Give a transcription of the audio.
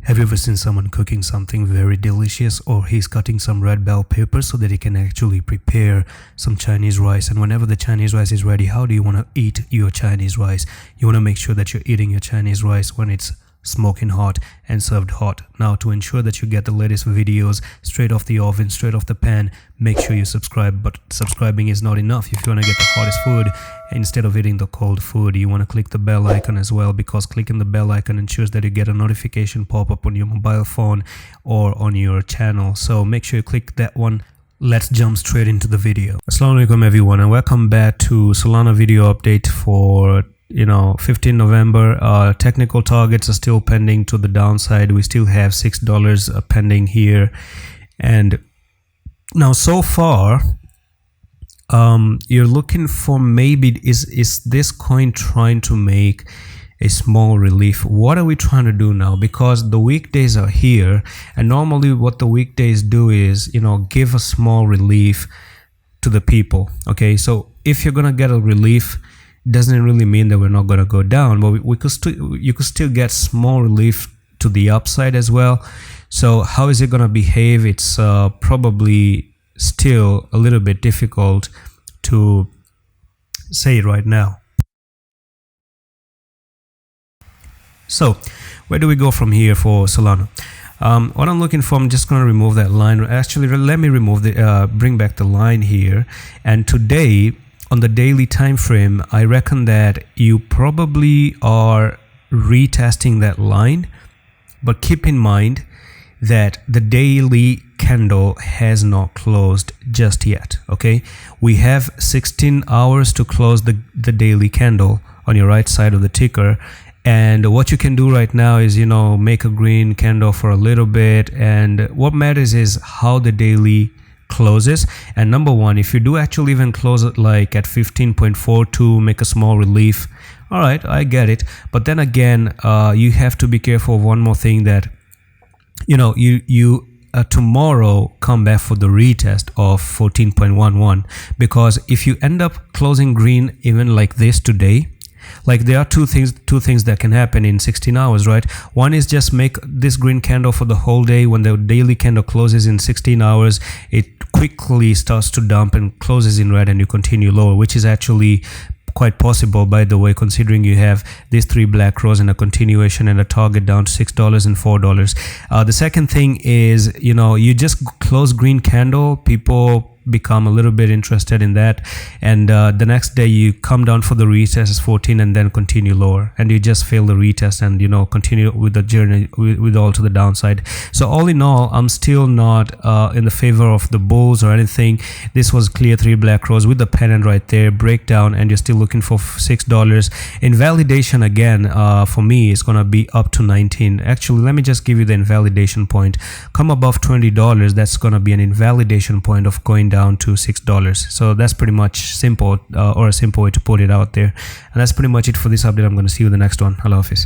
Have you ever seen someone cooking something very delicious, or he's cutting some red bell pepper so that he can actually prepare some Chinese rice? And whenever the Chinese rice is ready, how do you want to eat your Chinese rice? You want to make sure that you're eating your Chinese rice when it's smoking hot and served hot. Now, to ensure that you get the latest videos straight off the oven, straight off the pan, make sure you subscribe. But subscribing is not enough. If you want to get the hottest food instead of eating the cold food, you want to click the bell icon as well, because clicking the bell icon ensures that you get a notification pop up on your mobile phone or on your channel. So make sure you click that one. Let's jump straight into the video. Assalamu alaikum everyone, and welcome back to Solana video update for 15 November. Technical targets are still pending to the downside. We still have $6 pending here, and now so far you're looking for maybe is this coin trying to make a small relief. What are we trying to do now? Because the weekdays are here, and normally what the weekdays do is give a small relief to the people. Okay, so if you're gonna get a relief, doesn't really mean that we're not going to go down, but you could still get small relief to the upside as well. So how is it going to behave? It's probably still a little bit difficult to say right now. So where do we go from here for Solana? What I'm looking for, I'm just going to remove that line. Actually, let me remove the bring back the line here. And today, on the daily time frame, I reckon that you probably are retesting that line, but keep in mind that the daily candle has not closed just yet. Okay, we have 16 hours to close the daily candle on your right side of the ticker. And what you can do right now is make a green candle for a little bit, and what matters is how the daily closes. And number one, if you do actually even close it like at 15.42, make a small relief, all right, I get it. But then again, you have to be careful of one more thing, that you tomorrow come back for the retest of 14.11, because if you end up closing green even like this today, like there are two things that can happen in 16 hours, right? One is just make this green candle for the whole day. When the daily candle closes in 16 hours, it quickly starts to dump and closes in red, and you continue lower, which is actually quite possible, by the way, considering you have these three black rows and a continuation and a target down to $6 and $4. The second thing is, you just close green candle, people become a little bit interested in that, and the next day you come down for the retest as 14 and then continue lower, and you just fail the retest and continue with the journey with all to the downside. So all in all, I'm still not in the favor of the bulls or anything. This was clear three black rows with the pennant right there, breakdown, and you're still looking for $6. Invalidation again for me is gonna be up to 19. Actually, let me just give you the invalidation point. Come above $20, that's gonna be an invalidation point of going down to $6. So that's pretty much simple, or a simple way to put it out there. And that's pretty much it for this update. I'm going to see you in the next one. Allah Hafiz.